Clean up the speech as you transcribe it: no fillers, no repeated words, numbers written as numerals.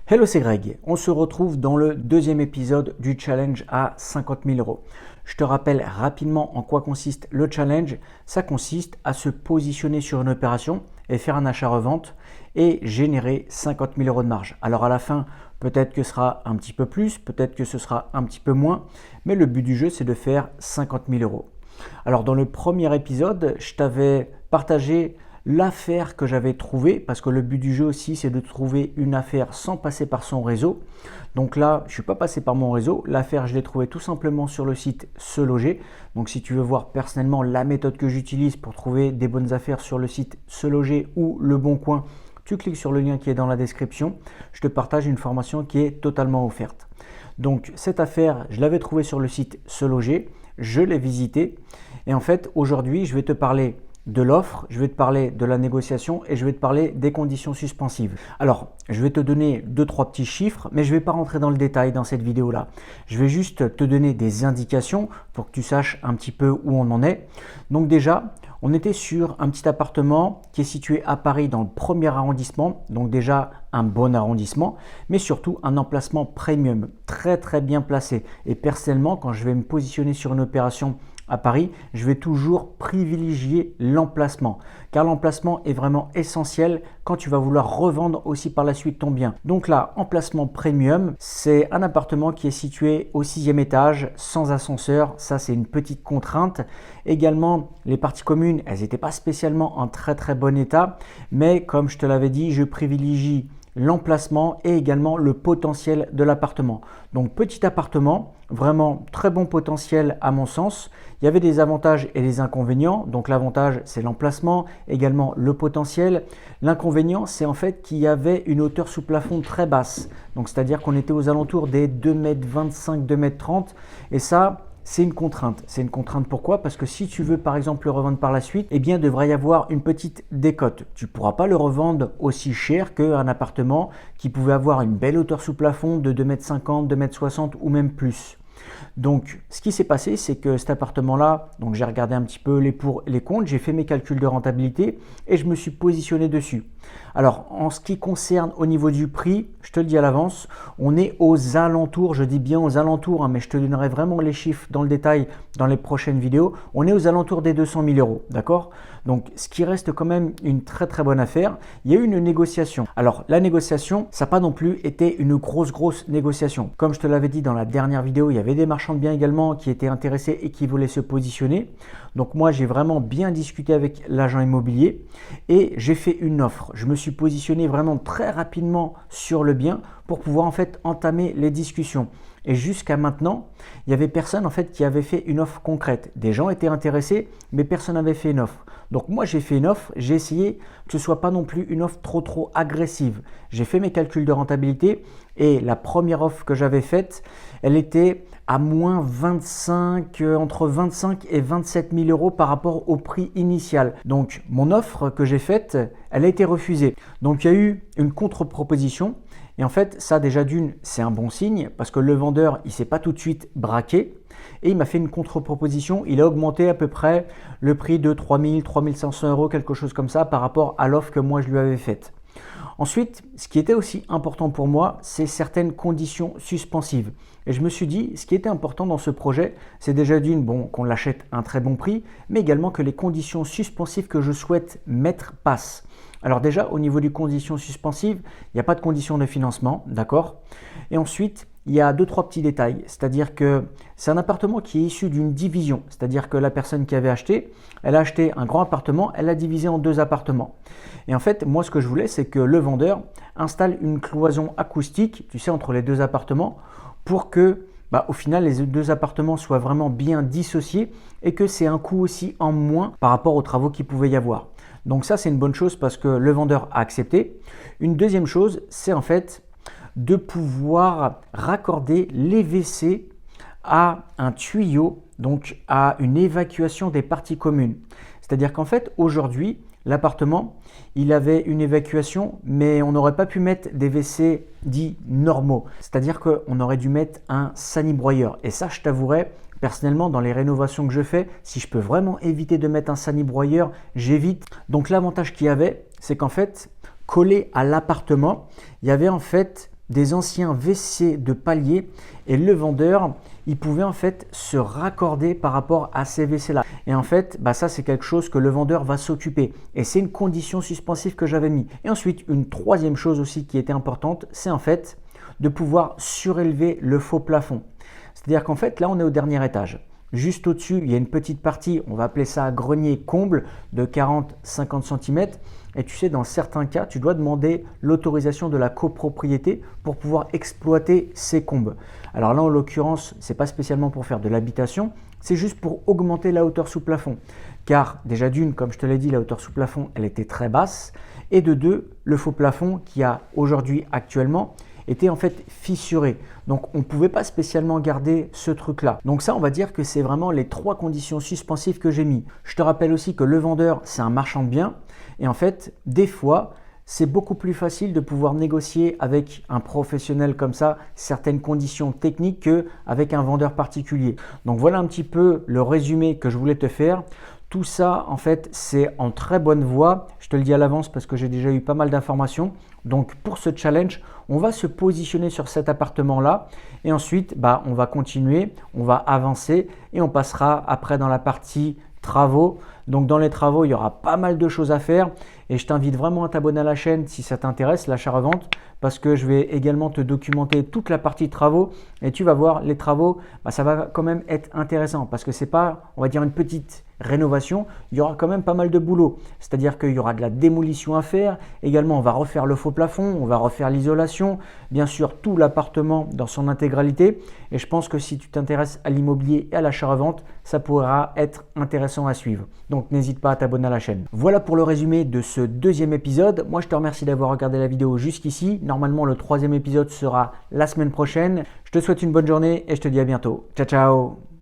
Hello, c'est Greg. On se retrouve dans le deuxième épisode du challenge à 50 000 euros. Je te rappelle rapidement en quoi consiste le challenge. Ça consiste à se positionner sur une opération et faire un achat-revente et générer 50 000 euros de marge. Alors à la fin, peut-être que ce sera un petit peu plus, peut-être que ce sera un petit peu moins, mais le but du jeu, c'est de faire 50 000 euros. Alors dans le premier épisode, je t'avais partagé l'affaire que j'avais trouvée, parce que le but du jeu aussi, c'est de trouver une affaire sans passer par son réseau. Donc là, je ne suis pas passé par mon réseau. L'affaire, je l'ai trouvée tout simplement sur le site Se Loger. Donc si tu veux voir personnellement la méthode que j'utilise pour trouver des bonnes affaires sur le site Se Loger ou Le Bon Coin, tu cliques sur le lien qui est dans la description. Je te partage une formation qui est totalement offerte. Donc cette affaire, je l'avais trouvée sur le site Se Loger. Je l'ai visitée. Et en fait, aujourd'hui, je vais te parler de l'offre, je vais te parler de la négociation et je vais te parler des conditions suspensives. Alors, je vais te donner 2-3 petits chiffres, mais je ne vais pas rentrer dans le détail dans cette vidéo-là. Je vais juste te donner des indications pour que tu saches un petit peu où on en est. Donc déjà, on était sur un petit appartement qui est situé à Paris dans le premier arrondissement, donc déjà un bon arrondissement, mais surtout un emplacement premium, très très bien placé. Et personnellement, quand je vais me positionner sur une opération à Paris, je vais toujours privilégier l'emplacement, car l'emplacement est vraiment essentiel quand tu vas vouloir revendre aussi par la suite ton bien. Donc là, emplacement premium, c'est un appartement qui est situé au 6e étage, sans ascenseur. Ça, c'est une petite contrainte. Également, les parties communes, elles n'étaient pas spécialement en très très bon état, mais comme je te l'avais dit, je privilégie l'emplacement et également le potentiel de l'appartement. Donc petit appartement, vraiment très bon potentiel à mon sens. Il y avait des avantages et des inconvénients. Donc l'avantage, c'est l'emplacement, également le potentiel. L'inconvénient, c'est en fait qu'il y avait une hauteur sous plafond très basse. Donc c'est-à-dire qu'on était aux alentours des 2,25 m, 2,30 m. Et ça, c'est une contrainte. C'est une contrainte pourquoi? Parce que si tu veux par exemple le revendre par la suite, eh bien il devrait y avoir une petite décote. Tu ne pourras pas le revendre aussi cher qu'un appartement qui pouvait avoir une belle hauteur sous plafond de 2,50 m, 2,60 m ou même plus. Donc, ce qui s'est passé, c'est que cet appartement-là, donc j'ai regardé un petit peu les pour et les contre, j'ai fait mes calculs de rentabilité et je me suis positionné dessus. Alors, en ce qui concerne au niveau du prix, je te le dis à l'avance, on est aux alentours, je dis bien aux alentours, hein, mais je te donnerai vraiment les chiffres dans le détail dans les prochaines vidéos. On est aux alentours des 200 000 euros, d'accord? Donc, ce qui reste quand même une très très bonne affaire. Il y a eu une négociation. Alors, la négociation, ça n'a pas non plus été une grosse négociation. Comme je te l'avais dit dans la dernière vidéo, il y avait des marchands de biens également qui étaient intéressés et qui voulaient se positionner. Donc moi, j'ai vraiment bien discuté avec l'agent immobilier et j'ai fait une offre. Je me suis positionné vraiment très rapidement sur le bien pour pouvoir en fait entamer les discussions. Et jusqu'à maintenant, il n'y avait personne en fait qui avait fait une offre concrète. Des gens étaient intéressés, mais personne n'avait fait une offre. Donc moi, j'ai fait une offre, j'ai essayé que ce ne soit pas non plus une offre trop agressive. J'ai fait mes calculs de rentabilité et la première offre que j'avais faite, elle était à moins 25, entre 25 et 27 000 euros par rapport au prix initial. Donc mon offre que j'ai faite, elle a été refusée. Donc il y a eu une contre-proposition. Et en fait, ça déjà d'une, c'est un bon signe parce que le vendeur, il ne s'est pas tout de suite braqué et il m'a fait une contre-proposition. Il a augmenté à peu près le prix de 3 000, 3 500 euros, quelque chose comme ça par rapport à l'offre que moi je lui avais faite. Ensuite, ce qui était aussi important pour moi, c'est certaines conditions suspensives. Et je me suis dit, ce qui était important dans ce projet, c'est déjà d'une, bon, qu'on l'achète à un très bon prix, mais également que les conditions suspensives que je souhaite mettre passent. Alors déjà, au niveau des conditions suspensives, il n'y a pas de conditions de financement, d'accord? Et ensuite, il y a 2-3 petits détails, c'est-à-dire que c'est un appartement qui est issu d'une division, c'est-à-dire que la personne qui avait acheté, elle a acheté un grand appartement, elle l'a divisé en 2 appartements. Et en fait, moi ce que je voulais, c'est que le vendeur installe une cloison acoustique, tu sais, entre les 2 appartements, pour que au final, les 2 appartements soient vraiment bien dissociés et que c'est un coût aussi en moins par rapport aux travaux qu'il pouvait y avoir. Donc ça, c'est une bonne chose parce que le vendeur a accepté. Une deuxième chose, c'est en fait de pouvoir raccorder les WC à un tuyau, donc à une évacuation des parties communes. C'est-à-dire qu'en fait, aujourd'hui, l'appartement, il avait une évacuation, mais on n'aurait pas pu mettre des WC dits normaux. C'est-à-dire qu'on aurait dû mettre un sanibroyeur. Et ça, je t'avouerai, personnellement, dans les rénovations que je fais, si je peux vraiment éviter de mettre un sanibroyeur, j'évite. Donc l'avantage qu'il y avait, c'est qu'en fait, collé à l'appartement, il y avait en fait des anciens WC de palier et le vendeur, il pouvait en fait se raccorder par rapport à ces WC là. Et en fait, ça c'est quelque chose que le vendeur va s'occuper et c'est une condition suspensive que j'avais mis. Et ensuite, une troisième chose aussi qui était importante, c'est en fait de pouvoir surélever le faux plafond. C'est-à-dire qu'en fait, là on est au dernier étage. Juste au-dessus, il y a une petite partie, on va appeler ça grenier comble de 40-50 cm. Et tu sais, dans certains cas, tu dois demander l'autorisation de la copropriété pour pouvoir exploiter ces combes. Alors là, en l'occurrence, ce n'est pas spécialement pour faire de l'habitation, c'est juste pour augmenter la hauteur sous plafond. Car déjà d'une, comme je te l'ai dit, la hauteur sous plafond, elle était très basse. Et de deux, le faux plafond qui a aujourd'hui actuellement était en fait fissuré. Donc on ne pouvait pas spécialement garder ce truc-là. Donc ça, on va dire que c'est vraiment les trois conditions suspensives que j'ai mis. Je te rappelle aussi que le vendeur, c'est un marchand de biens. Et en fait, des fois, c'est beaucoup plus facile de pouvoir négocier avec un professionnel comme ça certaines conditions techniques qu'avec un vendeur particulier. Donc voilà un petit peu le résumé que je voulais te faire. Tout ça, en fait, c'est en très bonne voie. Je te le dis à l'avance parce que j'ai déjà eu pas mal d'informations. Donc pour ce challenge, on va se positionner sur cet appartement-là et ensuite, on va continuer, on va avancer et on passera après dans la partie travaux. Donc dans les travaux, il y aura pas mal de choses à faire et je t'invite vraiment à t'abonner à la chaîne si ça t'intéresse, l'achat-revente, parce que je vais également te documenter toute la partie travaux et tu vas voir les travaux, ça va quand même être intéressant parce que c'est pas, on va dire, une petite rénovation, il y aura quand même pas mal de boulot. C'est-à-dire qu'il y aura de la démolition à faire. Également, on va refaire le faux plafond, on va refaire l'isolation, bien sûr tout l'appartement dans son intégralité. Et je pense que si tu t'intéresses à l'immobilier et à l'achat-revente, ça pourra être intéressant à suivre. Donc n'hésite pas à t'abonner à la chaîne. Voilà pour le résumé de ce deuxième épisode. Moi, je te remercie d'avoir regardé la vidéo jusqu'ici. Normalement, le troisième épisode sera la semaine prochaine. Je te souhaite une bonne journée et je te dis à bientôt. Ciao, ciao!